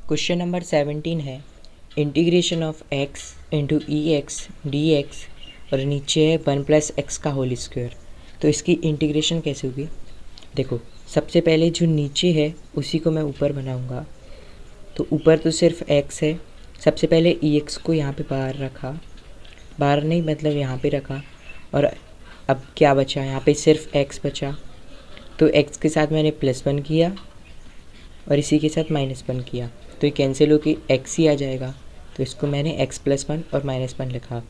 Question number 17 है integration of x into E x d x और नीचे है 1+x का होल स्क्वायर। तो इसकी इंटीग्रेशन कैसे होगी? देखो, सबसे पहले जो नीचे है उसी को मैं ऊपर बनाऊंगा। तो ऊपर तो सिर्फ x है। सबसे पहले ex को यहाँ पे बाहर रखा, बाहर नहीं मतलब यहाँ पे रखा, और अब क्या बचा? यहाँ पे सिर्फ x बचा। तो x के साथ मैंने +1 किया और इसी के साथ -1 किया, तो ये कैंसिल हो के x ही आ जाएगा। तो इसको मैंने x+1 और -1 लिखा।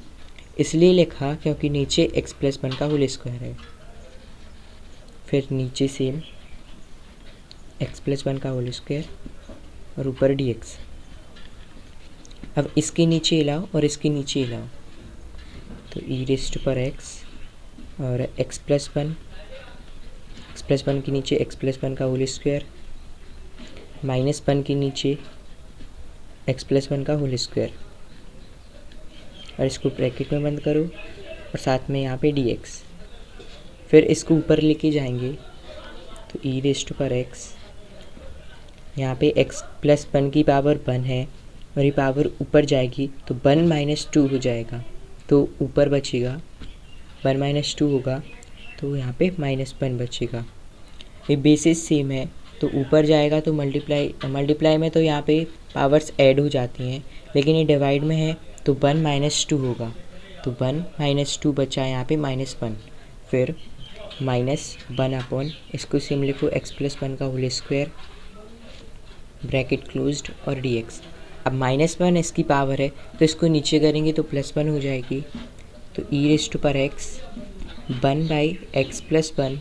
इसलिए लिखा क्योंकि नीचे x+1 का होल स्क्वायर है। फिर नीचे सेम x+1 का होल स्क्वायर और ऊपर dx। अब इसके नीचे लाओ और इसके नीचे लाओ, तो e⁻x और x+1 के नीचे x+1 का होल स्क्वायर, -1 के नीचे x+1 का होल स्क्वायर, और इसको ब्रैकेट में बंद करो और साथ में यहाँ पे dx। फिर इसको ऊपर लेके जाएंगे तो e⁻x, यहाँ पे x+1 की पावर 1 है और ये पावर ऊपर जाएगी तो 1 - 2 हो जाएगा। तो ऊपर बचेगा 1 - 2 होगा, तो यहाँ पे -1 बचेगा। ये बेसिस सेम है तो ऊपर जाएगा तो मल्टीप्लाई में तो यहाँ पे पावर्स ऐड हो जाती हैं, लेकिन ये डिवाइड में है तो 1 - 2 होगा। तो 1 - 2 बचा यहाँ पे -1। फिर -1 इसको सेम लिखो x+1 का होल स्क्वायर, ब्रैकेट क्लोज्ड और dx। अब -1 इसकी पावर है तो इसको नीचे करेंगे तो +1 हो जाएगी। तो e⁻x 1/x+1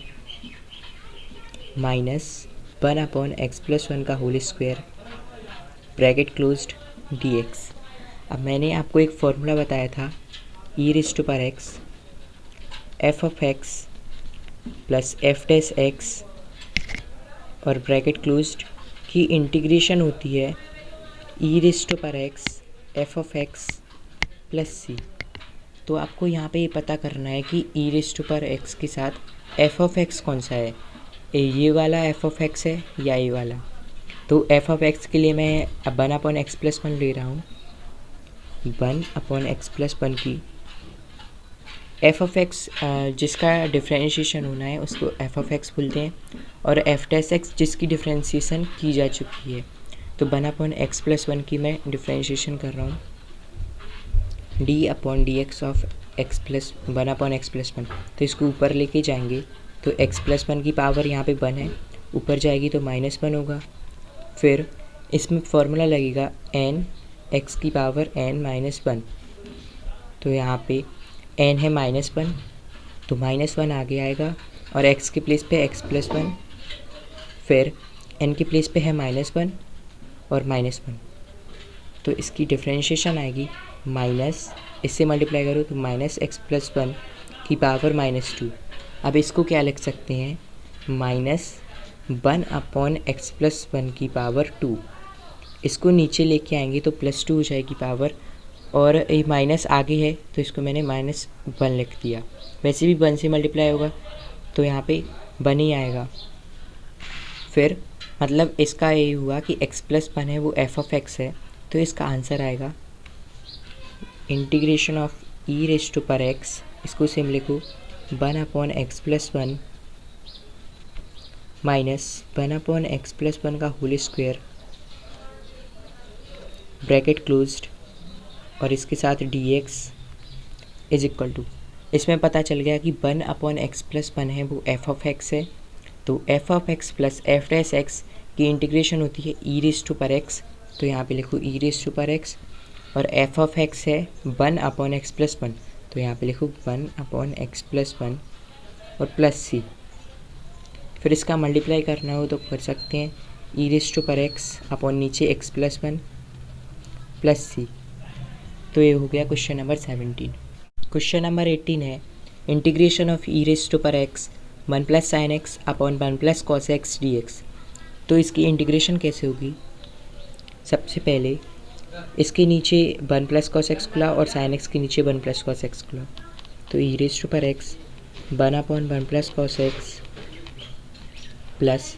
-1/x+1 का whole square, bracket closed dx। अब मैंने आपको एक फॉर्मूला बताया था e⁻x f(x) + f'(x) और ब्रैकेट क्लोज्ड की इंटीग्रेशन होती है e⁻x f(x) + c। तो आपको यहाँ पे ये पता करना है कि e⁻x के साथ f(x) कौन सा है, ये वाला f(x) है या ये वाला। तो f(x) के लिए मैं 1/x+1 ले रहा हूँ। 1/x+1 की f(x) जिसका डिफ्रेंशिएशन होना है उसको f(x) बोलते हैं, और f'(x) जिसकी डिफ्रेंशिएशन की जा चुकी है। तो 1/x+1 की मैं डिफ्रेंशिएशन कर रहा हूँ, d/dx ऑफ 1/x+1। तो इसको ऊपर लेके जाएंगे तो x+1 की पावर यहाँ पे 1 है, ऊपर जाएगी तो -1 होगा। फिर इसमें फॉर्मूला लगेगा n x की पावर n-1। तो यहाँ पे n है -1 तो -1 आगे आएगा और x के प्लेस पे x+1, फिर n के प्लेस पे है -1 और -1। तो इसकी डिफ्रेंशिएशन आएगी माइनस, इससे मल्टीप्लाई करो तो -x+1 की पावर -2। अब इसको क्या लिख सकते हैं, -1/x+1 की पावर 2। इसको नीचे लेके आएंगे तो +2 हो जाएगी पावर, और ये माइनस आगे है तो इसको मैंने -1 लिख दिया। वैसे भी 1 से मल्टीप्लाई होगा तो यहाँ पे 1 ही आएगा। फिर मतलब इसका ये हुआ कि x+1 है वो f(x) है, तो इसका आंसर आएगा इंटीग्रेशन ऑफ e⁻x, इसको सेम लिखो 1/x+1 -1/x+1 का होल स्क्वायर, ब्रैकेट क्लोज्ड और इसके साथ dx इज इक्वल टू, इसमें पता चल गया कि 1/x+1 है वो f(x) है। तो f(x) + f'(x) की इंटीग्रेशन होती है e⁻x। तो यहाँ पे लिखो e⁻x, और f(x) है 1/x+1, तो यहाँ पे लिखो 1/x+1 और +c। फिर इसका मल्टीप्लाई करना हो तो कर सकते हैं e⁻x नीचे x+1 +c। तो ये हो गया क्वेश्चन नंबर 17। क्वेश्चन नंबर 18 है integration of e⁻x 1 sin x upon 1 cos x dx। तो इसकी इंटीग्रेशन कैसे होगी? सबसे पहले इसके नीचे 1 cos x खुला और sin x के नीचे 1 cos x खुला, तो e⁻x 1/1 cos x plus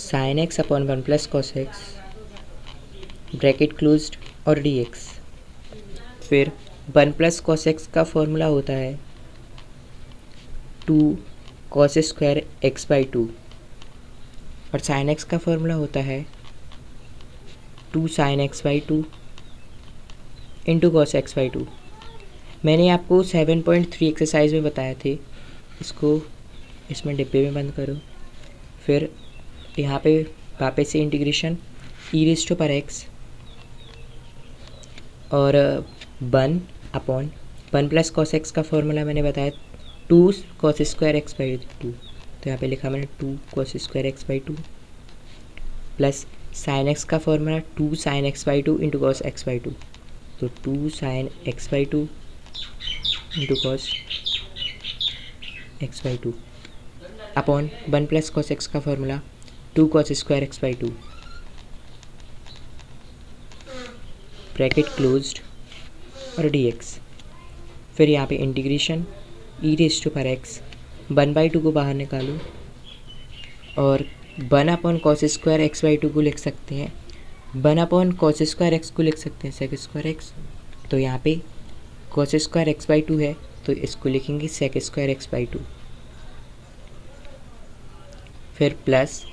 sin x upon 1 cos x bracket closed और dx। फिर 1 प्लस कॉस एक्स का फॉर्मूला होता है 2 कॉस स्क्वायर एक्स बाई 2 और साइन एक्स का फॉर्मूला होता है 2 sine x by 2 into cos x by 2। मैंने आपको 7.3 एक्सरसाइज में बताए थे, इसको इसमें डिब्बे में बंद करो। फिर यहाँ पे वापस से integration e raise to power x और 1 प्लस कॉस एक्स का फॉर्मूला मैंने बताया 2 कॉस स्क्वायर एक्स बाई 2। तो यहाँ पे लिखा मैंने 2 cos square x by 2 plus sine x का formula 2 sine x by 2 into cos x by 2। तो 2 sine x by 2 into cos x by 2 upon 1 plus cos x का formula 2 cos square x by 2 bracket closed और dx। फिर यहाँ पे integration e raise to power x 1/2 को बाहर निकालो और 1 upon cos square x by 2 को लिख सकते हैं 1 अपॉन कॉस स्क्वायर एक्स को लिख सकते हैं सेक स्क्वायर एक्स। तो यहाँ पे कॉस स्क्वायर एक्स बाई 2 है तो इसको लिखेंगे सेक स्क्वायर एक्स बाई 2। फिर प्लस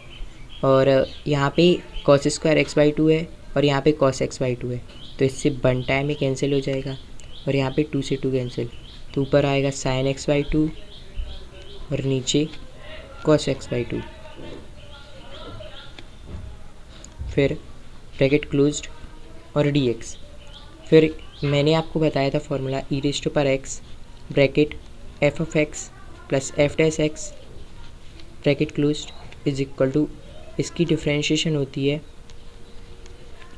और यहाँ पे कॉस स्क्वायर एक्स बाई 2 है और यहाँ पे कॉस एक्स बाई 2 है तो इससे 1 टाइम ही कैंसिल हो जाएगा और यहाँ पे 2 से 2 कैंसिल। तो ऊपर आएगा साइन एक्स बाई 2 और नीचे कॉस एक्स बाई 2। फिर ब्रैकेट क्लोज्ड और dx। फिर मैंने आपको बताया था formula e raise to power x bracket f of x plus f dash x bracket closed is equal to, इसकी डिफ्रेंशिएशन होती है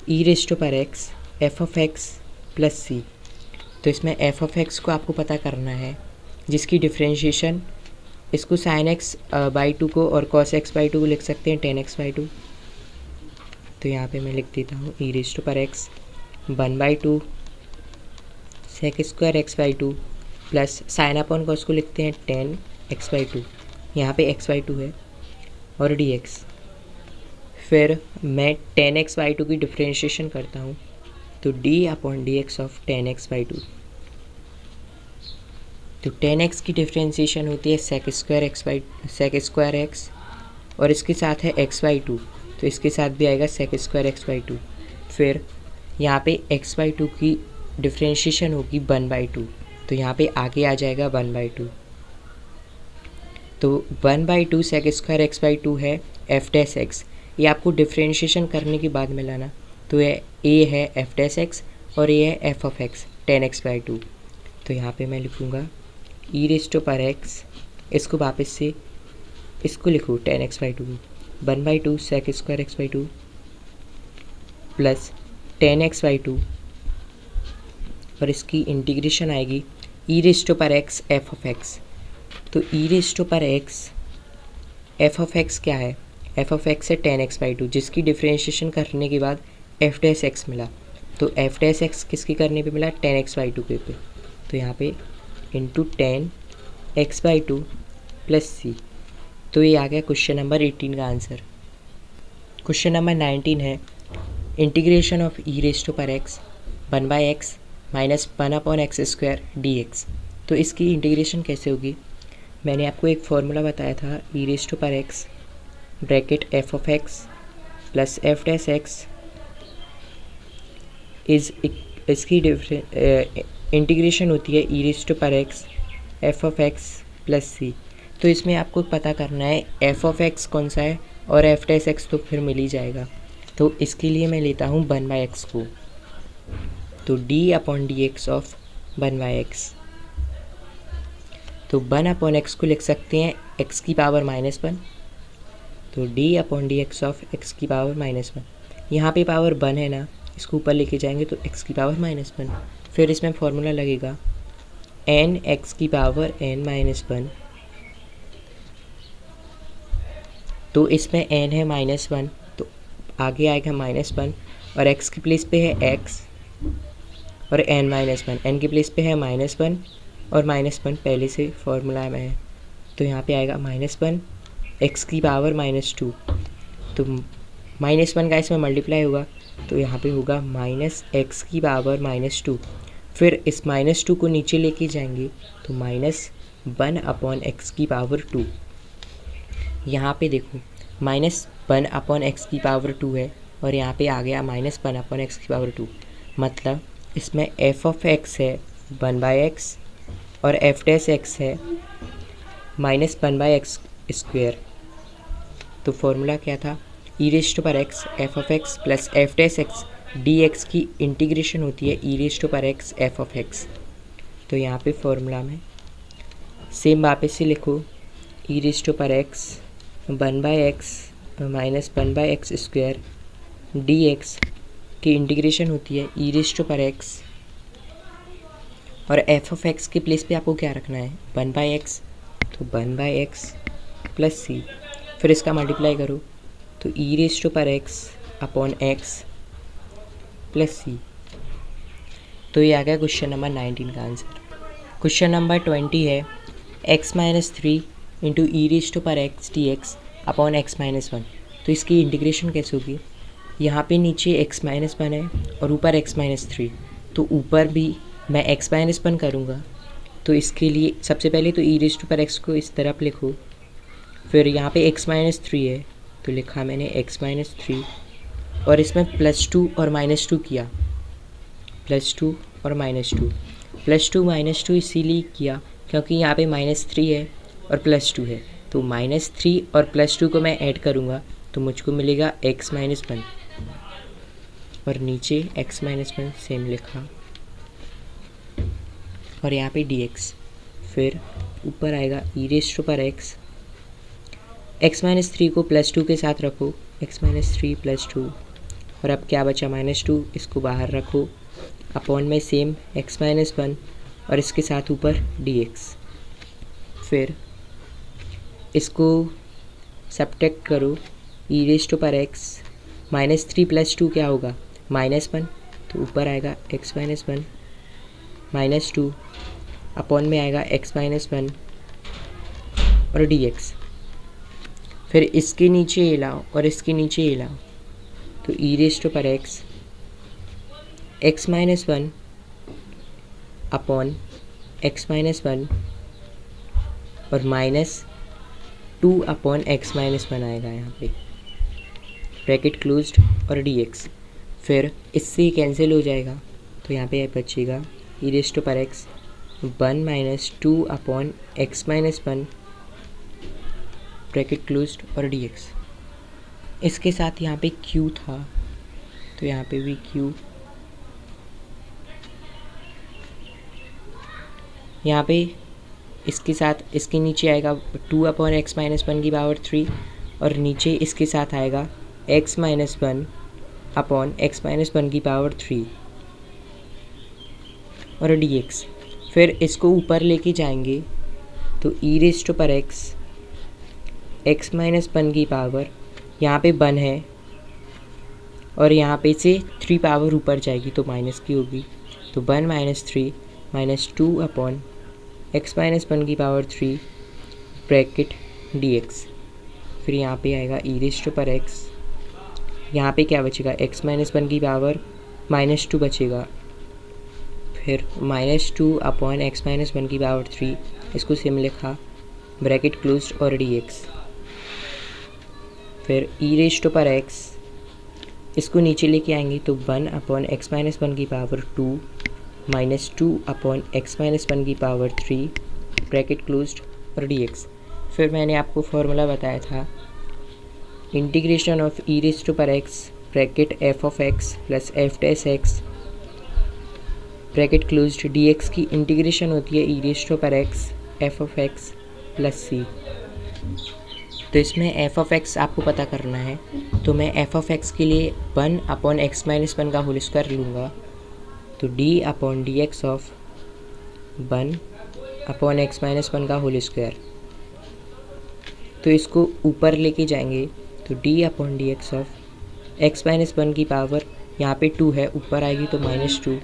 e raise to power x f of x plus c. तो इसमें एफ ऑफ एक्स को आपको पता करना है जिसकी डिफ्रेंशिएशन, इसको साइन एक्स बाई 2 को और कॉस एक्स बाई 2 को लिख सकते हैं 10x बाई 2। तो यहाँ पे मैं लिख देता हूँ e raise to power x 1/2 sec square x by 2 plus sine upon cos को लिखते हैं 10x बाई 2, यहाँ पे x बाई 2 है और dx। फिर मैं 10x बाई 2 की डिफ्रेंशिएशन करता हूँ तो d upon dx of 10x by 2। तो 10x की डिफ्रेंशिएशन होती है सेक स्क्वायर एक्स और इसके साथ है x बाई 2 तो इसके साथ भी आएगा सेक स्क्वायर एक्स बाई 2। फिर यहाँ पे x बाई 2 की डिफ्रेंशिएशन होगी 1/2 तो यहाँ पे आगे आ जाएगा 1/2। तो 1/2 सेक स्क्वायर एक्स बाई 2 है एफ डैश एक्स, ये आपको डिफ्रेंशिएशन करने के बाद में लाना। तो ये ए है एफ डैश एक्स और ये है F of x 10x by 2। तो यहाँ पे मैं लिखूँगा e raise to power x, इसको वापस से इसको लिखूँ 10x by 2 1/2 sec square x by 2 plus 10x by 2 और इसकी इंटीग्रेशन आएगी e raise to power x f of x. तो e raise to power x f of x क्या है, एफ ऑफ एक्स है 10x बाई 2 जिसकी differentiation करने के बाद एफ डैश एक्स मिला। तो एफ डैश एक्स किसकी करने पे मिला 10x बाई 2 पे। तो यहाँ पे into 10x by 2 plus c. तो ये आ गया क्वेश्चन नंबर 18 का आंसर। क्वेश्चन नंबर 19 है integration of e raise to power x 1/x minus 1 upon x square dx। तो इसकी इंटीग्रेशन कैसे होगी, मैंने आपको एक फॉर्मूला बताया था e raise to power x bracket f of x plus f dash x इसकी इंटीग्रेशन होती है e raise to power x f of x plus c. तो इसमें आपको पता करना है एफ ऑफ एक्स कौन सा है और एफ डैश एक्स तो फिर मिल ही जाएगा। तो इसके लिए मैं लेता हूँ 1/x को, तो d upon d x of 1/x। तो 1 अपॉन एक्स को लिख सकते हैं x की पावर -1, तो d upon d x of x की पावर -1। यहाँ पे पावर 1 है ना, इसको ऊपर लेके जाएंगे तो x की पावर -1। फिर इसमें फॉर्मूला लगेगा n x की पावर n-1। तो इसमें n है -1 तो आगे आएगा -1 और x की प्लेस पे है x और n-1, n की प्लेस पे है -1 और -1 पहले से फॉर्मूला में है। तो यहाँ पे आएगा -1 x की पावर -2। तो -1 का इसमें मल्टीप्लाई होगा तो यहाँ पे होगा माइनस एक्स की पावर -2। फिर इस -2 को नीचे लेके जाएंगे तो -1/x की पावर 2। यहाँ पे देखो -1/x की पावर 2 है और यहाँ पे आ गया -1/x की पावर 2। मतलब इसमें f(x) है 1/x और f(x) है -1/x²। तो फॉर्मूला क्या था, e⁻x f(x) plus f(x) dx की इंटीग्रेशन होती है e⁻x f(x). तो यहाँ पे फॉर्मूला में सेम वापस से लिखो, e⁻x 1/x minus 1/x² dx की इंटीग्रेशन होती है e⁻x और f(x) के प्लेस पे आपको क्या रखना है 1/x, तो 1/x प्लस c। फिर इसका मल्टीप्लाई करो तो e⁻x upon x plus c। तो ये आ गया क्वेश्चन नंबर 19 का आंसर। क्वेश्चन नंबर 20 है x-3 into e⁻x dx upon x-1। तो इसकी इंटीग्रेशन कैसे होगी, यहाँ पे नीचे x-1 है और ऊपर x-3, तो ऊपर भी मैं x-1 करूँगा। तो इसके लिए सबसे पहले तो e⁻x को इस तरफ लिखो, फिर यहाँ पे x-3 है तो लिखा मैंने x-3 और इसमें +2 और -2 किया, +2 और -2, +2 इसीलिए किया क्योंकि यहाँ पे -3 है और +2 है, तो -3 और +2 को मैं ऐड करूँगा तो मुझको मिलेगा x-1 और नीचे x-1 सेम लिखा और यहाँ पे dx। फिर ऊपर आएगा e⁻x, x-3 को +2 के साथ रखो, x-3 +2 और अब क्या बचा -2, इसको बाहर रखो, अपॉन में सेम x-1 और इसके साथ ऊपर dx। फिर इसको सब्ट्रैक्ट करो, e⁻x -3 + 2 क्या होगा -1, तो ऊपर आएगा x-1 -2 अपॉन में आएगा x-1 और dx। फिर इसके नीचे ये लाओ और इसके नीचे ये लाओ, तो e⁻x x-1 अपॉन x-1 और -2 अपॉन x-1 आएगा यहाँ पे, ब्रैकेट क्लोज्ड और dx। फिर इससे कैंसिल हो जाएगा तो यहाँ पे बचेगा e⁻x 1 - 2 upon x-1 bracket closed और dx। इसके साथ यहाँ पे q था तो यहाँ पे भी q, यहाँ पे इसके साथ इसके नीचे आएगा 2 अपॉन x-1 की पावर 3 और नीचे इसके साथ आएगा x-1 अपॉन x-1 की पावर 3 और dx। फिर इसको ऊपर लेके जाएंगे तो e⁻x x-1 की पावर यहाँ पे 1 है और यहाँ पे से 3 पावर ऊपर जाएगी तो माइनस की होगी, तो 1 - 3 - 2 अपॉन x-1 की पावर 3 ब्रैकेट dx। फिर यहाँ पे आएगा e⁻x, यहाँ पे क्या बचेगा x-1 की पावर -2 बचेगा, फिर -2 अपॉन x-1 की पावर 3, इसको सेम लिखा, ब्रैकेट क्लोज्ड और dx। फिर e⁻x इसको नीचे लेके आएंगे तो 1 अपॉन x-1 की पावर 2 -2 अपॉन x-1 की पावर 3 ब्रैकेट क्लोज्ड और dx। फिर मैंने आपको फॉर्मूला बताया था integration of e⁻x bracket f(x) plus f(x) bracket closed dx की इंटीग्रेशन होती है e⁻x f(x) प्लस c। तो इसमें f(x) आपको पता करना है, तो मैं f(x) के लिए 1 अपॉन x-1 का होल स्क्वायर लूँगा, तो d upon dx of 1 upon x-1 का होल स्क्वायर। तो इसको ऊपर लेके जाएंगे तो d upon dx of x-1 की पावर यहाँ पे 2 है, ऊपर आएगी तो -2।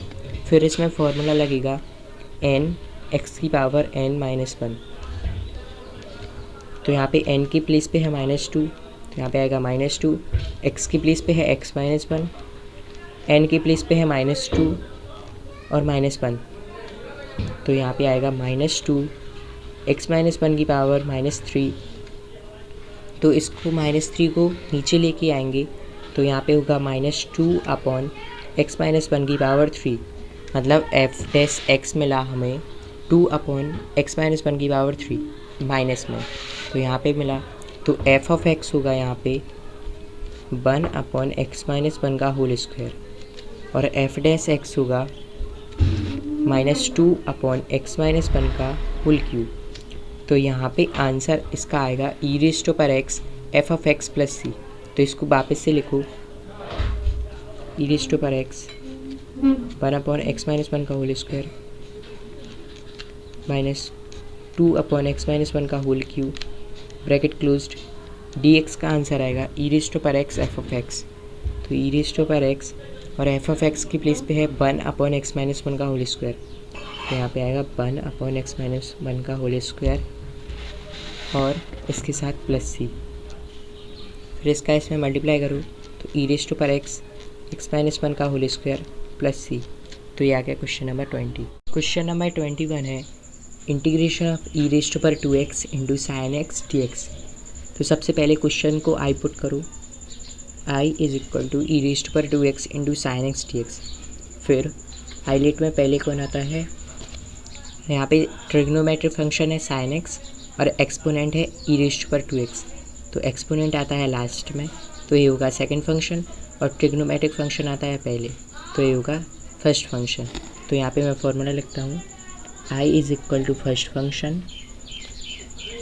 फिर इसमें फॉर्मूला लगेगा n x की पावर n-1, तो यहाँ पे n की प्लेस पे है -2, तो यहाँ पे आएगा -2, x की प्लेस पे है x-1 n की प्लेस पे है -2 और -1, तो यहाँ पे आएगा -2 x -1 की पावर -3। तो इसको -3 को नीचे लेके आएंगे तो यहाँ पे होगा -2 अपॉन x -1 की पावर 3, मतलब f डैश x मिला हमें 2 अपॉन x -1 की पावर 3 माइनस में, तो यहाँ पे मिला। तो f ऑफ x होगा यहाँ पे 1 अपॉन x -1 का होल स्क्वायर, और f डैश x होगा -2 अपॉन x -1 का होल क्यूब। तो यहाँ पे आंसर इसका आएगा e⁻x f of x plus c। तो इसको वापस से लिखो, e⁻x 1 अपॉन x -1 का होल स्क्वायर -2 अपॉन x -1 का whole cube, bracket closed, dx का आंसर आएगा e⁻x f ऑफ x। तो e⁻x और f ऑफ x की प्लेस पे है 1 अपॉन x -1 का होल स्क्वायर, तो यहाँ पे आएगा 1 अपॉन x -1 का होल स्क्वायर और इसके साथ प्लस c। फिर इसका इसमें मल्टीप्लाई करो तो e⁻x x -1 का होल स्क्वायर प्लस c। तो ये आ गया क्वेश्चन नंबर 20। क्वेश्चन नंबर 21 है integration of e⁻2x into sine x dx। तो सबसे पहले क्वेश्चन को आई पुट करो, i is equal to e⁻2x into sine x dx। फिर हाईलाइट में पहले कौन आता है, यहाँ पे ट्रिग्नोमेट्रिक फंक्शन है साइन x और एक्सपोनेंट है e⁻2x, तो एक्सपोनेंट आता है लास्ट में, तो ये होगा सेकंड फंक्शन, और ट्रिग्नोमेट्रिक फंक्शन आता है पहले, तो ये होगा फर्स्ट फंक्शन। तो यहाँ पे मैं फॉर्मूला लिखता हूँ, i is equal to first function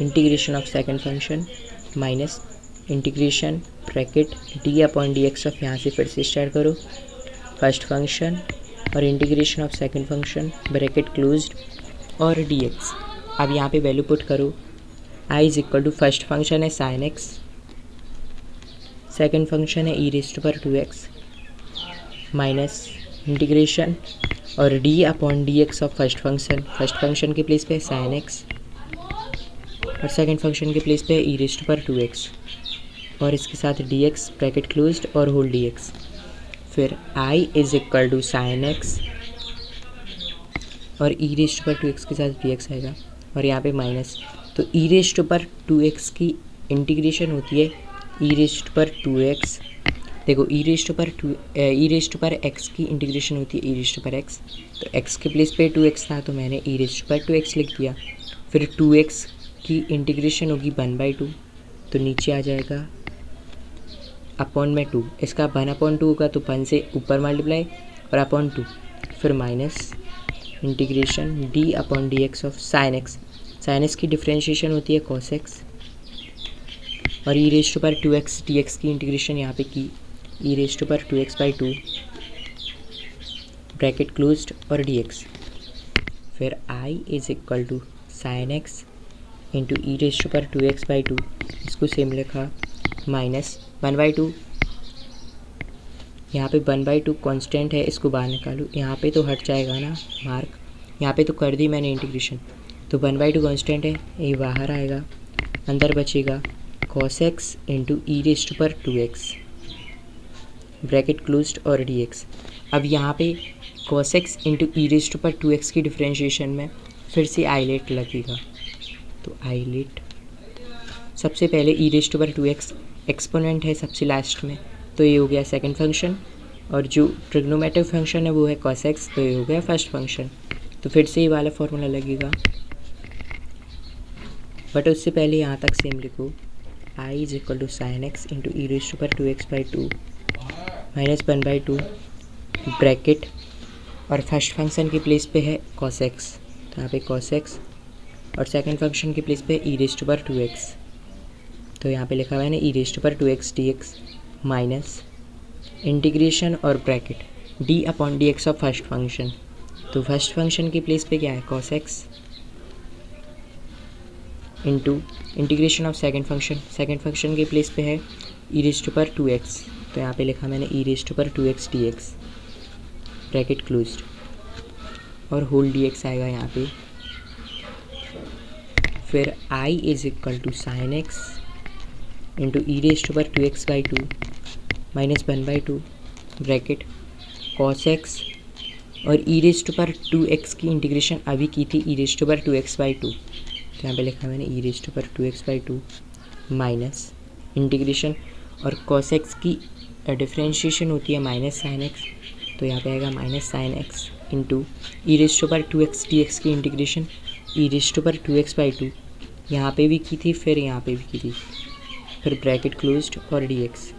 integration of second function minus integration bracket d upon dx of, यहाँ से फिर से स्टार्ट करो, फर्स्ट फंक्शन और integration of second function bracket closed और dx। अब यहाँ पे वैल्यू पुट करो, i is equal to first function है साइन x, सेकंड फंक्शन है e⁻2x माइनस इंटीग्रेशन और d upon dx of first function के प्लेस पे साइन x और सेकंड फंक्शन के प्लेस पे e⁻2x और इसके साथ dx ब्रैकेट क्लोज्ड और होल dx। फिर i is equal to sine x और e⁻2x के साथ dx आएगा और यहाँ पे माइनस, तो e⁻2x की इंटीग्रेशन होती है e⁻2x, देखो e⁻x की इंटीग्रेशन होती है e⁻x, तो x के प्लेस पे 2x था तो मैंने e⁻2x लिख दिया। फिर 2x की इंटीग्रेशन होगी 1/2, तो नीचे आ जाएगा अपॉन में 2, इसका 1/2 होगा तो 1 से ऊपर मल्टीप्लाई और अपॉन 2, फिर minus integration d upon dx of sine x की डिफ्रेंशिएशन होती है cos x और e⁻2x dx की इंटीग्रेशन यहाँ पे की e⁻2x/2 ब्रैकेट क्लोज्ड और dx। फिर i is equal to sine x into e⁻2x/2, इसको सेम लिखा, माइनस 1/2, यहाँ पे 1/2 कांस्टेंट है, इसको बाहर निकालो, यहाँ पे तो हट जाएगा ना मार्क, यहाँ पे तो कर दी मैंने इंटीग्रेशन, तो 1/2 कांस्टेंट है, ये बाहर आएगा, अंदर बचेगा cos x into e⁻2x bracket closed और dx। अब यहाँ पे cos x इंटू e⁻2x की डिफ्रेंशिएशन में फिर से आइलेट लगेगा, तो आइलेट सबसे पहले e⁻2x एक्सपोनेंट है सबसे लास्ट में, तो ये हो गया सेकंड फंक्शन, और जो ट्रिग्नोमेट्रिक फंक्शन है वो है cos x, तो ये हो गया फर्स्ट फंक्शन। तो फिर से ये वाला फॉर्मूला लगेगा, बट उससे पहले यहाँ तक सेम लिखो, i is equal to sine x into e⁻2x/2 minus 1/2 bracket और फर्स्ट फंक्शन की प्लेस पे है cos x, तो यहाँ पे cos x और सेकंड फंक्शन की प्लेस पे e⁻2x, तो यहाँ पे लिखा हुआ है ना e⁻2x dx माइनस इंटीग्रेशन और bracket d upon dx of first function, तो फर्स्ट फंक्शन की प्लेस पे क्या है cos x into integration of second function के प्लेस पे है e⁻2x, तो यहाँ पे लिखा मैंने e⁻2x dx ब्रैकेट क्लोज्ड और होल dx आएगा यहाँ पे। फिर i is equal to sine x into e⁻2x/2 minus 1/2 bracket cos x और ई रेस्ट पर 2x की इंटीग्रेशन अभी की थी ई रेस्ट पर 2x/2। तो यहाँ पे लिखा मैंने ई रेस्ट पर 2x/2 माइनस इंटीग्रेशन, और कॉस एक्स की डिफ्रेंशिएशन होती है माइनस साइन एक्स, तो यहाँ पे आएगा minus sign x into e raised पर 2x dx की इंटीग्रेशन ई रेस्ट पर 2x/2, यहाँ पे भी की थी फिर यहाँ पे भी की थी, फिर ब्रैकेट क्लोज्ड और dx।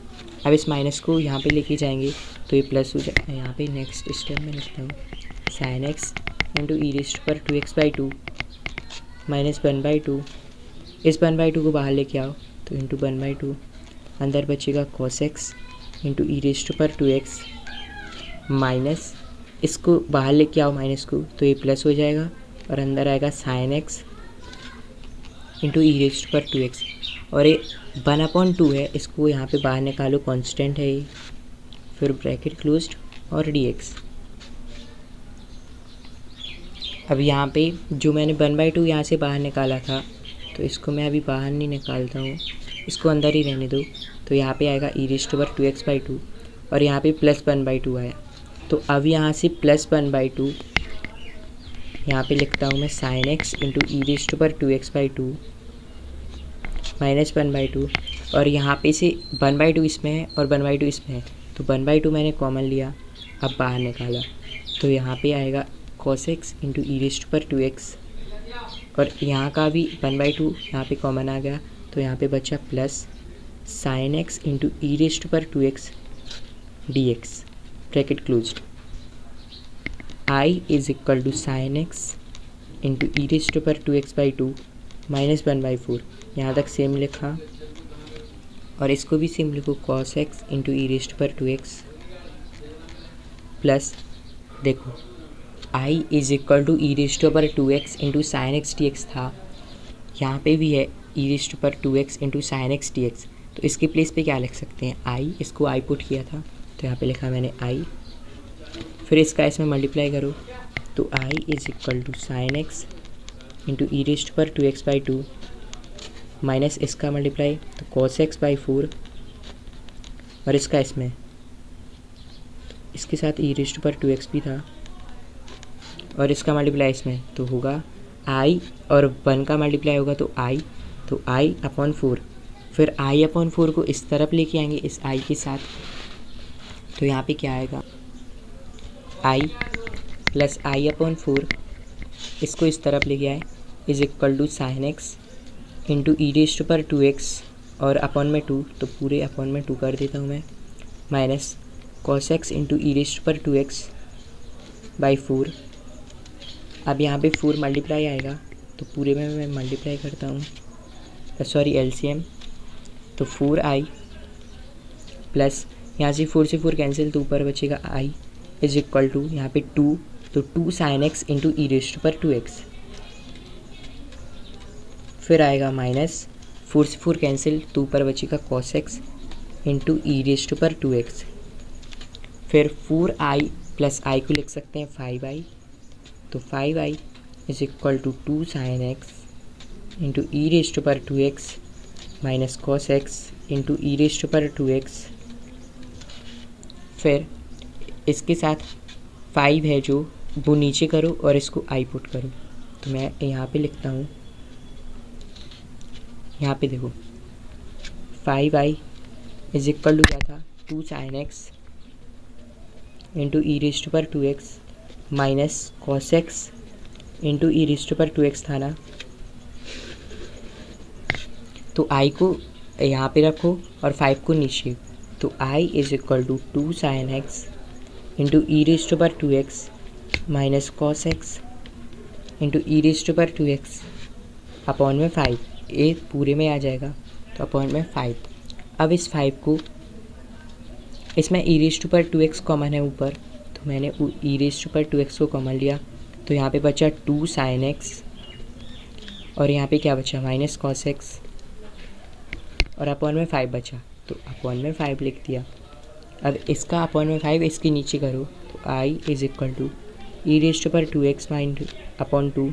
अब इस माइनस को यहाँ पे लेके जाएंगे तो ये प्लस हो जाएगा। यहाँ पे नेक्स्ट स्टेप में लिखता हूँ sign x into e raised पर 2x/2 माइनस 1/2। इस 1/2 को बाहर लेके आओ तो इंटू 1/2, अंदर बचेगा cos x into e raised पर 2x माइनस, इसको बाहर लेके आओ माइनस को तो ये प्लस हो जाएगा, और अंदर आएगा sign x into e raised पर 2x, और ये 1/2 है, इसको यहाँ पे बाहर निकालो, कांस्टेंट है ये, फिर ब्रैकेट क्लोज्ड और dx। अब यहाँ पे जो मैंने 1/2 यहाँ से बाहर निकाला था तो इसको मैं अभी बाहर नहीं निकालता हूँ, इसको अंदर ही रहने दो। तो यहाँ पे आएगा ई रेस्ट पर 2x/2 और यहाँ पे प्लस 1/2 आया। तो अब यहाँ से प्लस 1/2 यहाँ पे लिखता हूँ मैं sign x into e raised पर 2x/2 माइनस 1/2, और यहाँ पे से 1/2 इसमें है और 1/2 इसमें है, तो 1/2 मैंने कॉमन लिया, अब बाहर निकाला तो यहाँ पे आएगा cos x into e raised पर 2x, और यहाँ का भी 1/2 यहाँ पे कॉमन आ गया, तो यहाँ पे बचा plus sine x into e raised पर 2x dx ब्रैकेट क्लोज्ड। I is equal to sine x into e raised पर 2x/2 माइनस 1/4, यहाँ तक सेम लिखा, और इसको भी सेम लिखो cos x into e raised पर 2x प्लस, देखो I is equal to e raised पर 2x into sine x dx था, यहाँ पे भी है ई रेस्ट पर 2x into sine x dx, तो इसके प्लेस पे क्या लिख सकते हैं आई, इसको आई पुट किया था तो यहाँ पे लिखा मैंने आई, फिर इसका इसमें मल्टीप्लाई करो तो I is equal to sine x into e raised पर 2x/2 माइनस इसका मल्टीप्लाई तो कॉस x/4, और इसका इसमें इसके साथ ई रेस्ट पर 2x भी था, और इसका मल्टीप्लाई इसमें तो होगा आई, और 1 का मल्टीप्लाई होगा तो आई अपॉन 4, फिर आई अपॉन 4 को इस तरफ लेके आएंगे इस आई के साथ, तो यहाँ पे क्या आएगा आई प्लस आई अपॉन 4, इसको इस तरफ लेके आए is equal to sine x into e raised पर 2x और अपॉन में 2, तो पूरे अपॉन में 2 कर देता हूँ मैं, minus cos x into e raised पर 2x/4। अब यहाँ पे 4 मल्टीप्लाई आएगा तो पूरे में मैं मल्टीप्लाई करता हूँ, सॉरी एलसीएम, तो 4i प्लस यहाँ से 4 से 4 कैंसिल तो ऊपर बचेगा i इज इक्वल टू यहाँ पे 2, तो 2 sine x into e raised पर 2x, फिर आएगा माइनस 4 से 4 कैंसिल तो ऊपर बचेगा cos x into e raised पर 2x, फिर 4i प्लस i को लिख सकते हैं 5i, तो 5i is equal to 2 sine x into e raised पर 2x minus cos x into e raised पर 2x, फिर इसके साथ 5 है जो वो नीचे करो और इसको i पुट करो, तो मैं यहाँ पे लिखता हूँ, यहाँ पे देखो 5i इज इक्वल टू क्या था 2 sine x into e raised पर 2x minus cos x into e raised पर 2x था ना, तो i को यहाँ पे रखो और 5 को नीचे, तो i is equal to 2 sine x into e raised पर 2x minus cos x into e raised पर 2x अपॉन में 5, ये पूरे में आ जाएगा तो अपॉन में 5। अब इस 5 को इसमें ई रेस्ट पर 2x कॉमन है ऊपर, तो मैंने ई रेस्ट पर 2x को कॉमन लिया, तो यहाँ पे बचा 2 साइन एक्स और यहाँ पे क्या बचा माइनस कॉस एक्स और अपॉन में 5 बचा, तो अपॉन में 5 लिख दिया। अब इसका अपॉन में 5 इसके नीचे करो तो I is equal to e raised पर 2x माइनस अपॉन 2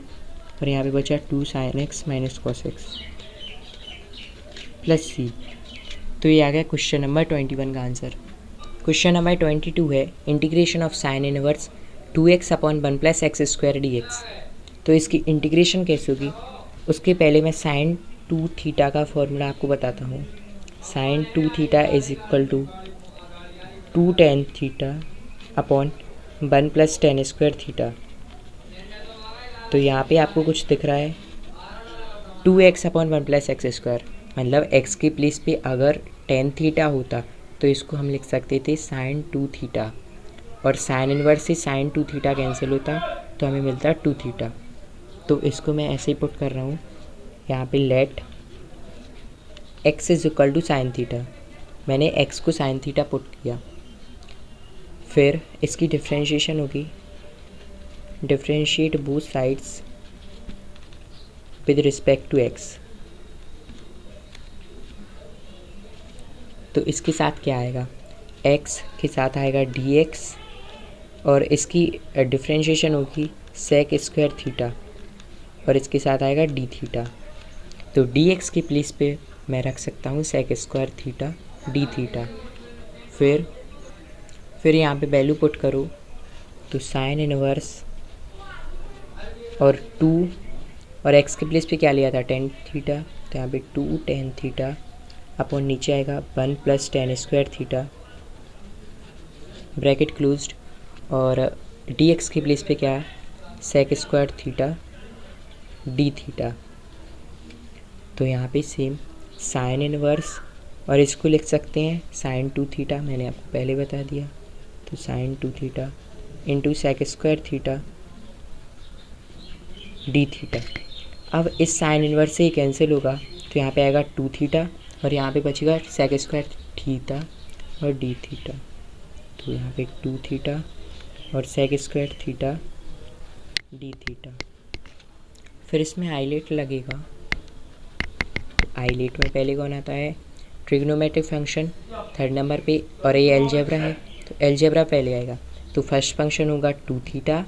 और यहाँ पे बचा 2 sine x minus cos x plus c. तो ये आ गया क्वेश्चन नंबर 21 का आंसर। क्वेश्चन नंबर 22 है integration of sine inverse 2x अपॉन 1 plus x square d x. तो इसकी इंटीग्रेशन कैसे होगी उसके पहले मैं साइन 2 थीटा का फॉर्मूला आपको बताता हूँ। Sine 2 theta is equal to 2 tan theta upon 1 plus tan square theta. तो यहाँ पे आपको कुछ दिख रहा है 2x अपॉन 1 प्लस एक्स स्क्वायर, मतलब x की प्लेस पे अगर टेन थीटा होता तो इसको हम लिख सकते थे साइन 2 थीटा, और साइन इनवर्स से साइन 2 थीटा कैंसिल होता तो हमें मिलता 2 थीटा। तो इसको मैं ऐसे ही पुट कर रहा हूँ यहाँ पे, let x is equal to sine theta. मैंने x को साइन थीटा पुट किया, फिर इसकी डिफ्रेंशिएशन होगी, differentiate both sides with respect to x। तो इसके साथ क्या आएगा, x के साथ आएगा dx और इसकी डिफ्रेंशिएशन होगी सेक स्क्वायर थीटा और इसके साथ आएगा डी थीटा। तो dx की प्लेस पे मैं रख सकता हूँ sec square theta d theta. फिर यहाँ पे वैल्यू पुट करो तो साइन इनवर्स और 2 और x के प्लेस पे क्या लिया था टेन थीटा, तो यहाँ पे 2 टेन थीटा अपॉन नीचे आएगा 1 plus tan square theta bracket closed, और dx की प्लेस पे क्या है sec square theta d theta. तो यहाँ पे सेम साइन इनवर्स और इसको लिख सकते हैं साइन 2 थीटा, मैंने आपको पहले बता दिया। तो sine 2 theta into sec square theta d theta. अब इस साइन इनवर्स से ही कैंसिल होगा तो यहाँ पे आएगा 2 थीटा और यहाँ पे बचेगा सेक स्क्वायर थीटा और डी थीटा। तो यहाँ पे 2 थीटा और sec square theta d theta. फिर इसमें आइलेट लगेगा, तो आइलेट में पहले कौन आता है ट्रिग्नोमेट्रिक फंक्शन 3rd नंबर पे, और ये एलजेब्रा है तो एलजेब्रा पहले आएगा। तो फर्स्ट फंक्शन होगा 2 थीटा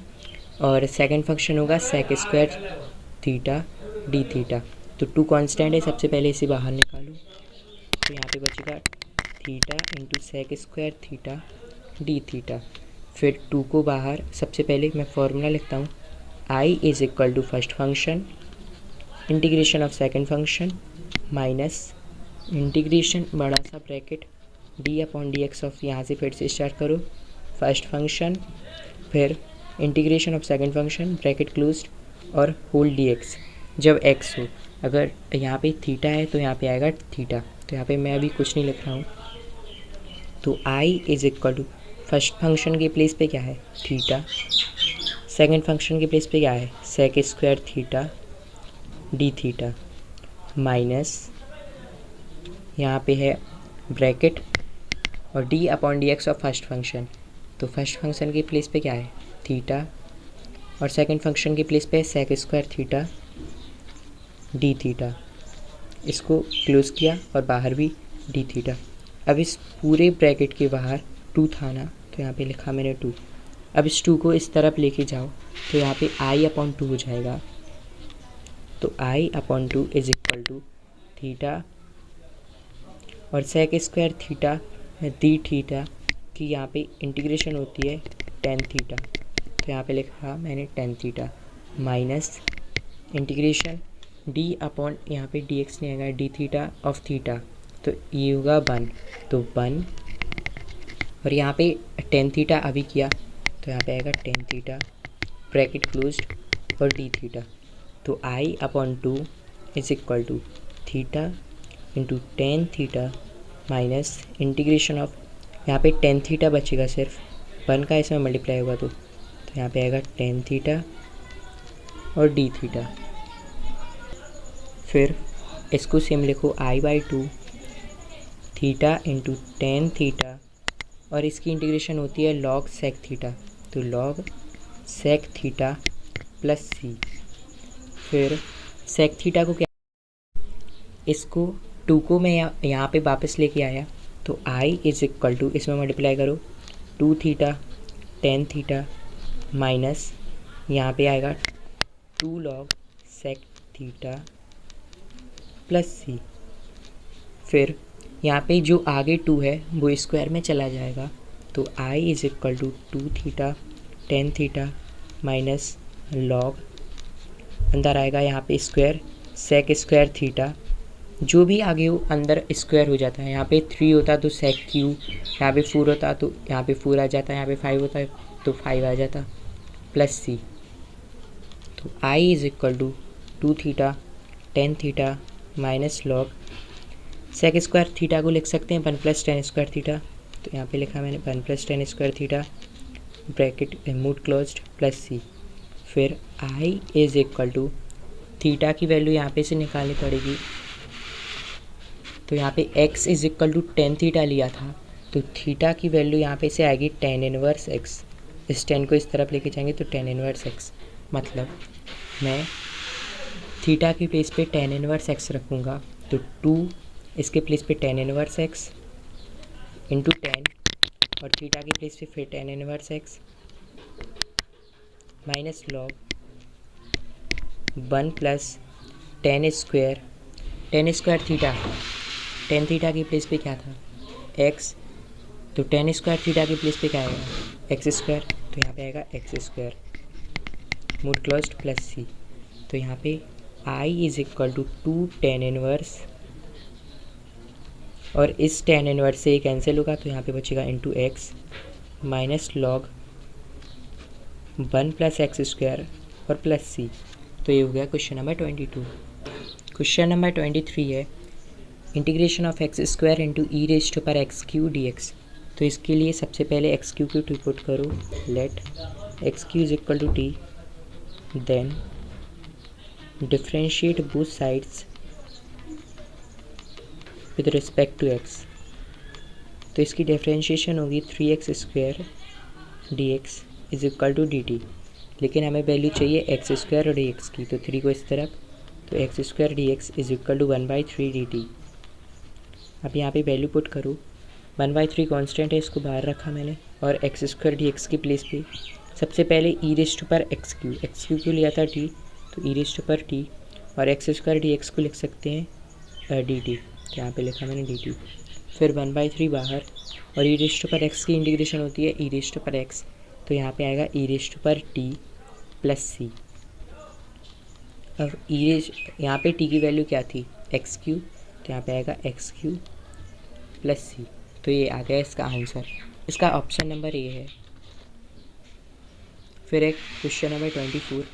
और सेकंड फंक्शन होगा sec square theta d theta. तो 2 कांस्टेंट है, सबसे पहले इसे बाहर निकालो तो यहाँ पे बचेगा theta into sec square theta d theta. फिर 2 को बाहर, सबसे पहले मैं फॉर्मूला लिखता हूँ I is equal to first function integration of second function minus integration बड़ा सा bracket d upon d x of, यहाँ से फिर से स्टार्ट करो फर्स्ट फंक्शन, फिर integration of second function bracket closed और होल डी एक्स जब x हो। अगर यहाँ पे थीटा है तो यहाँ पे आएगा थीटा, तो यहाँ पे मैं अभी कुछ नहीं लिख रहा हूँ। तो i is equal to first function के प्लेस पे क्या है थीटा, सेकंड फंक्शन के प्लेस पे क्या है sec square theta d theta minus यहाँ पे है ब्रैकेट और d upon d x of first function. तो फर्स्ट फंक्शन के प्लेस पे क्या है थीटा और सेकंड फंक्शन के प्लेस पे sec square theta d theta. इसको क्लोज किया और बाहर भी डी थीटा। अब इस पूरे ब्रैकेट के बाहर 2 था ना, तो यहाँ पे लिखा मैंने 2। अब इस 2 को इस तरफ लेके जाओ तो यहाँ पे i अपॉन 2 हो जाएगा। तो i upon 2 is equal to theta और sec square theta d theta की यहाँ पे इंटीग्रेशन होती है टेन थीटा, तो यहाँ पे लिखा मैंने ten theta minus integration D upon यहाँ पे डी एक्स नहीं आएगा डी थीटा ऑफ थीटा, तो ये होगा 1। तो 1 और यहाँ पे टेन थीटा अभी किया तो यहाँ पे आएगा टेन थीटा ब्रैकेट क्लोज्ड और डी थीटा। तो I upon 2 is equal to theta into tan theta minus integration of, यहाँ पे टेन थीटा बचेगा सिर्फ 1 का इसमें मल्टीप्लाई होगा तो यहाँ पे आएगा टेन थीटा और डी थीटा। फिर इसको सेम लिखो i/2 theta into tan theta और इसकी इंटीग्रेशन होती है लॉग सेक थीटा, तो log sec theta plus c. फिर सेक थीटा को क्या, इसको 2 को मैं यहाँ पे वापस लेके आया तो i इज इक्वल टू, इसमें मल्टीप्लाई करो 2 थीटा टेन थीटा माइनस यहाँ पे आएगा 2 log sec theta plus c. फिर यहाँ पे जो आगे 2 है वो स्क्वायर में चला जाएगा तो I is equal to 2 theta tan theta minus log, अंदर आएगा यहाँ पे स्क्वायर सेक स्क्वायर थीटा, जो भी आगे हो अंदर स्क्वायर हो जाता है। यहाँ पे 3 होता तो सेक क्यू, यहाँ पे 4 होता तो यहाँ पे 4 आ जाता, यहाँ पे 5 होता है तो 5 आ जाता, प्लस सी। तो I is equal to 2 theta tan theta minus log sec square theta को लिख सकते हैं 1 प्लस टेन स्क्वायर थीटा, तो यहाँ पे लिखा मैंने 1 plus tan square theta bracket mod closed plus c. फिर I is equal to theta की वैल्यू यहाँ पे से निकालनी पड़ेगी, तो यहाँ पे x is equal to tan theta लिया था, तो थीटा की वैल्यू यहाँ पे से आएगी टेन इनवर्स x। इस टेन को इस तरफ लेके जाएंगे तो टेन इनवर्स x, मतलब मैं थीटा की प्लेस पे टेन इनवर्स x रखूँगा, तो 2 इसके प्लेस पे tan inverse x into tan, और थीटा की प्लेस पे फिर tan inverse x minus log 1 plus tan square theta, tan theta की प्लेस पे क्या था x, तो टेन स्क्वायर थीटा की प्लेस पे क्या आएगा एक्स स्क्वायर, तो यहाँ पे आएगा x square mod closed plus c. तो यहाँ पे i is equal to 2 tan inverse, और इस टेन इनवर्स से कैंसिल होगा तो यहाँ पे बचेगा into x minus log 1 plus x square और प्लस सी। तो ये हो गया क्वेश्चन नंबर 22। क्वेश्चन नंबर 23 है integration of x square into e raised to power x cube d x. तो इसके लिए सबसे पहले एक्स क्यू को टी पुट करो, let x cube is equal to t, then differentiate both sides with respect to x. तो इसकी differentiation होगी 3x square d x is equal to d t, लेकिन हमें वैल्यू चाहिए एक्स स्क्वायर और d x की, तो 3 को इस तरफ, तो x square d x is equal to 1/3 d t. अब यहाँ पे वैल्यू पुट करो, 1/3 कांस्टेंट है, इसको बाहर रखा मैंने, और एक्स स्क्वायर डी एक्स की प्लेस पे सबसे पहले e raised to power x क्यू क्यों लिया था टी, तो e raised to power t, और एक्स स्क्वायर डी एक्स को लिख सकते हैं डी टी, यहाँ पे लिखा मैंने डी टी। फिर 1/3 बाहर, और e raised to power x की इंटीग्रेशन होती है e raised to power x, तो यहाँ पे आएगा e raised to power t plus c. और यहाँ पे टी की वैल्यू क्या थी एक्स क्यू, तो यहाँ पे आएगा एक्स क्यू प्लस सी। तो ये आ गया इसका आंसर, इसका ऑप्शन नंबर ए है। फिर एक question number 24,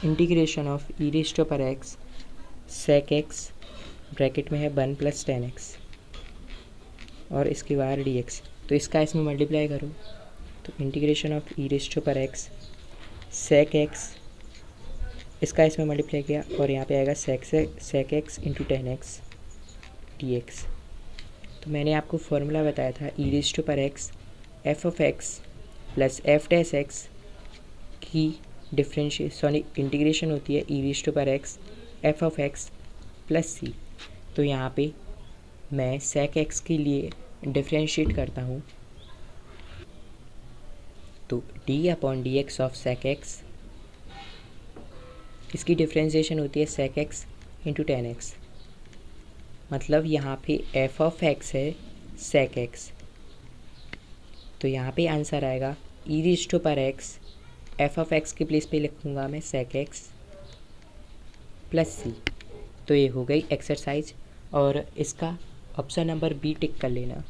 integration of e raised to power x sec x bracket में है 1 प्लस टेन एक्स, और इसके बाहर डी एक्स, तो इसका इसमें मल्टीप्लाई करो, तो integration of e raised to power x sec x, इसका इसमें मल्टीप्लाई किया, और यहाँ पे आएगा sec x into tan x d x. तो मैंने आपको फॉर्मूला बताया था e raised to power x f of x plus f dash x की इंटीग्रेशन होती है e raised to power x f of x plus c. तो यहाँ पे मैं सेक एक्स के लिए डिफ्रेंशिएट करता हूँ, तो d upon d x of sec x, इसकी डिफ्रेंशिएशन होती है sec x into tan x, मतलब यहाँ पे एफ ऑफ एक्स है सेक एक्स, तो यहाँ पे आंसर आएगा e raised to power x f of x की प्लेस पे लिखूँगा मैं सेक एक्स प्लस सी। तो ये हो गई एक्सरसाइज, और इसका ऑप्शन नंबर बी टिक कर लेना।